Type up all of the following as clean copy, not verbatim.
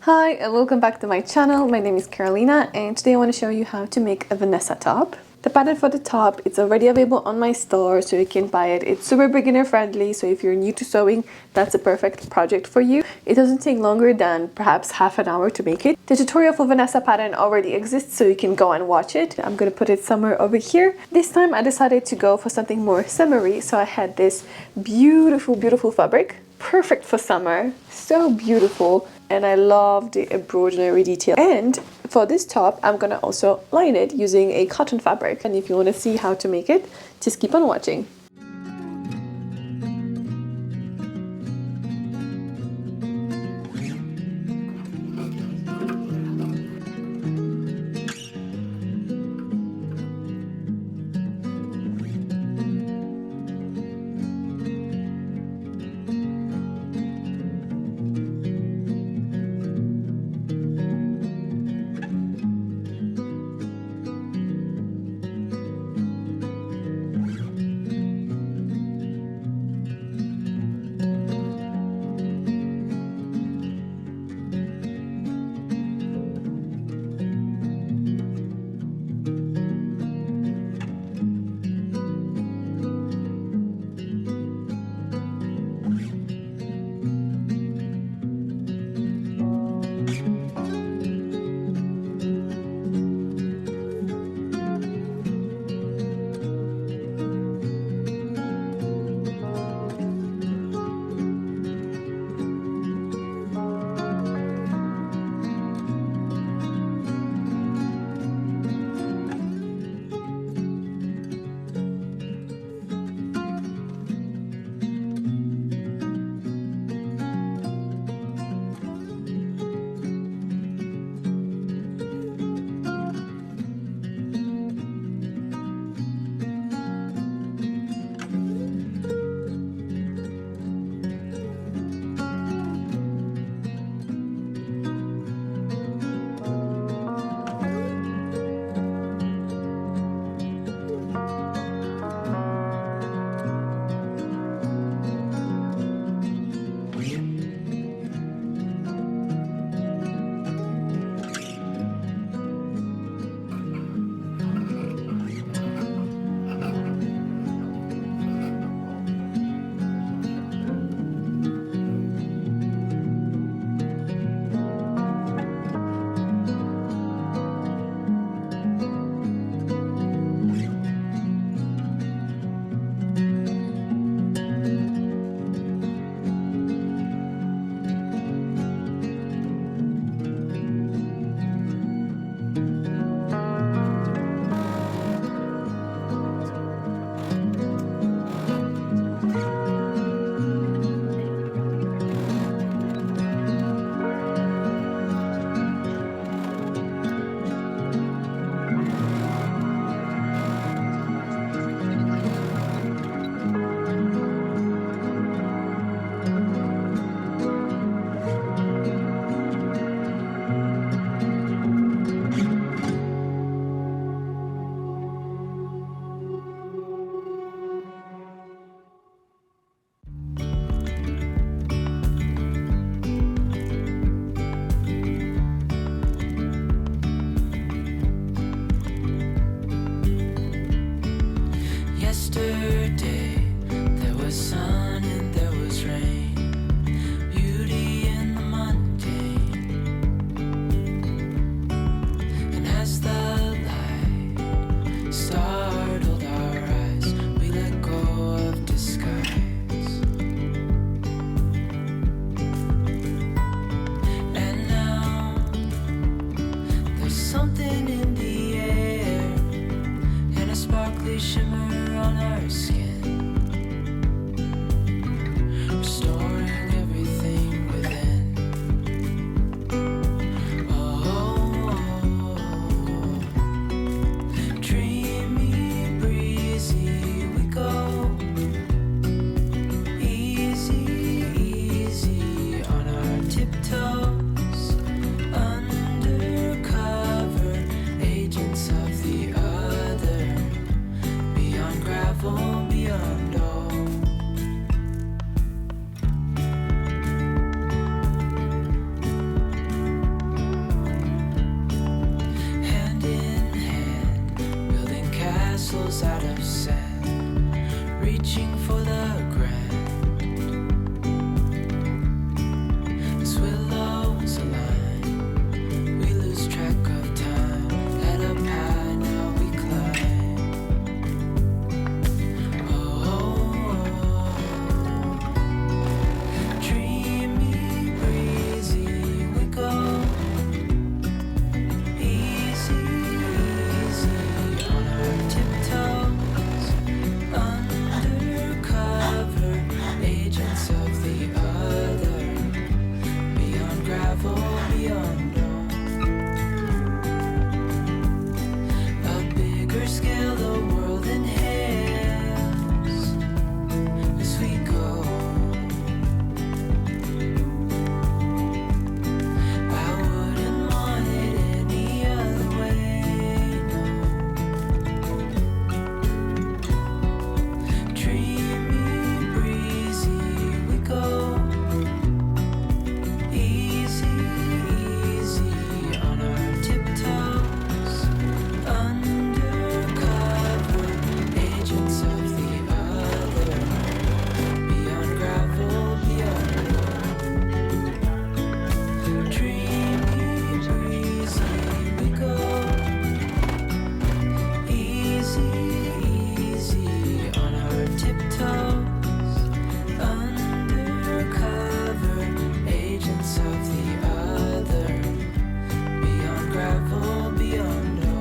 Hi and welcome back to my channel. My name is Carolina and today I want to show you how to make a Vanessa top. The pattern for the top, it's already available on my store so you can buy it. It's super beginner friendly, so if you're new to sewing, that's a perfect project for you. It doesn't take longer than perhaps half an hour to make it. The tutorial for Vanessa pattern already exists so you can go and watch it. I'm going to put it somewhere over here. This time I decided to go for something more summery, so I had this beautiful fabric. Perfect for summer, so beautiful, and I love the embroidery detail. And for this top I'm gonna also line it using a cotton fabric, and if you want to see how to make it, just keep on watching. Yesterday there was sun and there was rain, beauty in the mundane. And as the light startled our eyes, we let go of disguise. And now there's something in the air and a sparkly shimmer on our skin, restoring everything within. Oh, dreamy, breezy we go, easy, easy on our tiptoes, undercover agents of the other, beyond gravel. souls out of sand, reaching for the grand. As willows align, we lose track of time. Head up high, now we climb. Dreamy, breezy, we go. Easy, easy on our tiptoes. Undercover, agents of the other. Beyond gravel, beyond all. A bigger scale, the world inhales as we go. I wouldn't want it any other way, no. Dreamy, breezy, we go. Easy, easy on our tiptoes. Undercover, agents of the other. Beyond gravel, beyond dreamy, breezy, we go. Easy, easy on our tiptoes. Undercover, agents of the other. Beyond gravel, beyond all.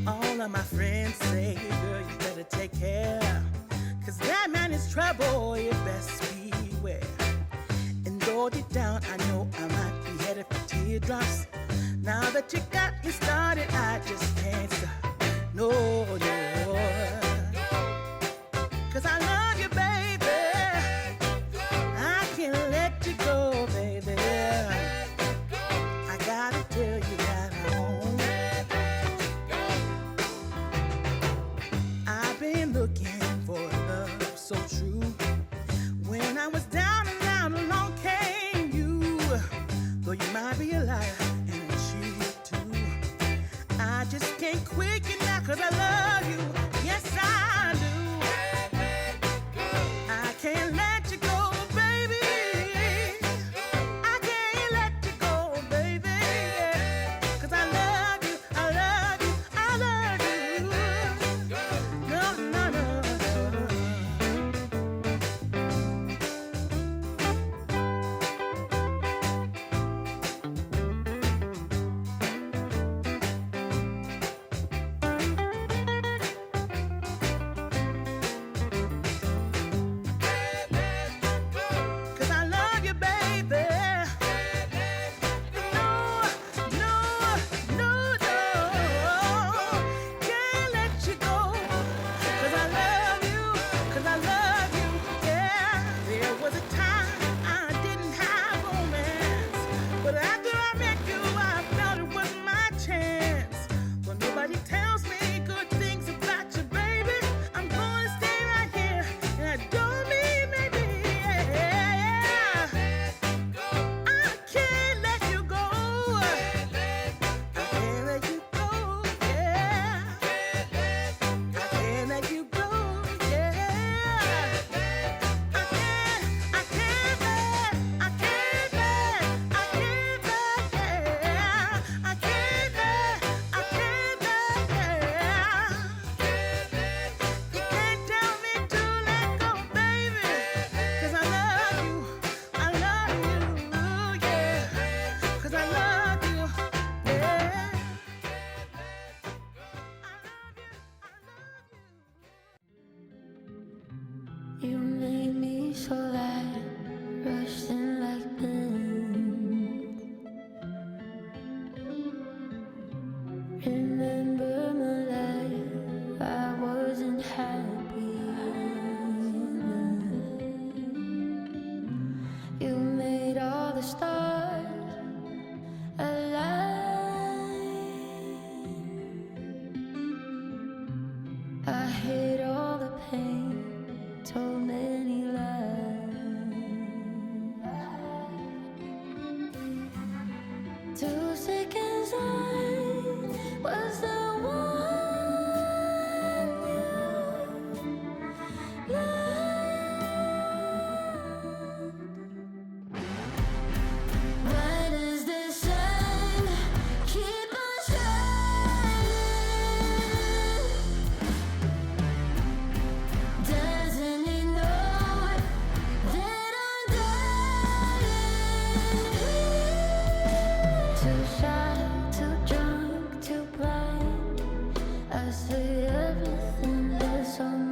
All of my friends say, girl, you better take care. Cause that man is trouble, you best beware. And though deep down, I know I might be headed for teardrops. Now that you got me started, I just can't stop. No, no. Cause I love you, baby. I can't let you go, baby. I gotta tell you that I won't. I've been looking for love so true. When I was down and out, along came you. Though you might be a liar and a cheat too, I just can't quit you now 'cause I love you. Yes, I do. I can't let you go, baby. I can't let you go, baby. 'Cause I love you, I love you, I love you. No, You made me so light, rushed in like wind. Remember my life, I wasn't happy. You made all the stars alive. I hid all the pain, told many lies. Two seconds I was the one you loved. Why does the sun keep on shining? Doesn't it know that I'm dying? Too shy, too drunk, too blind. I say everything that's on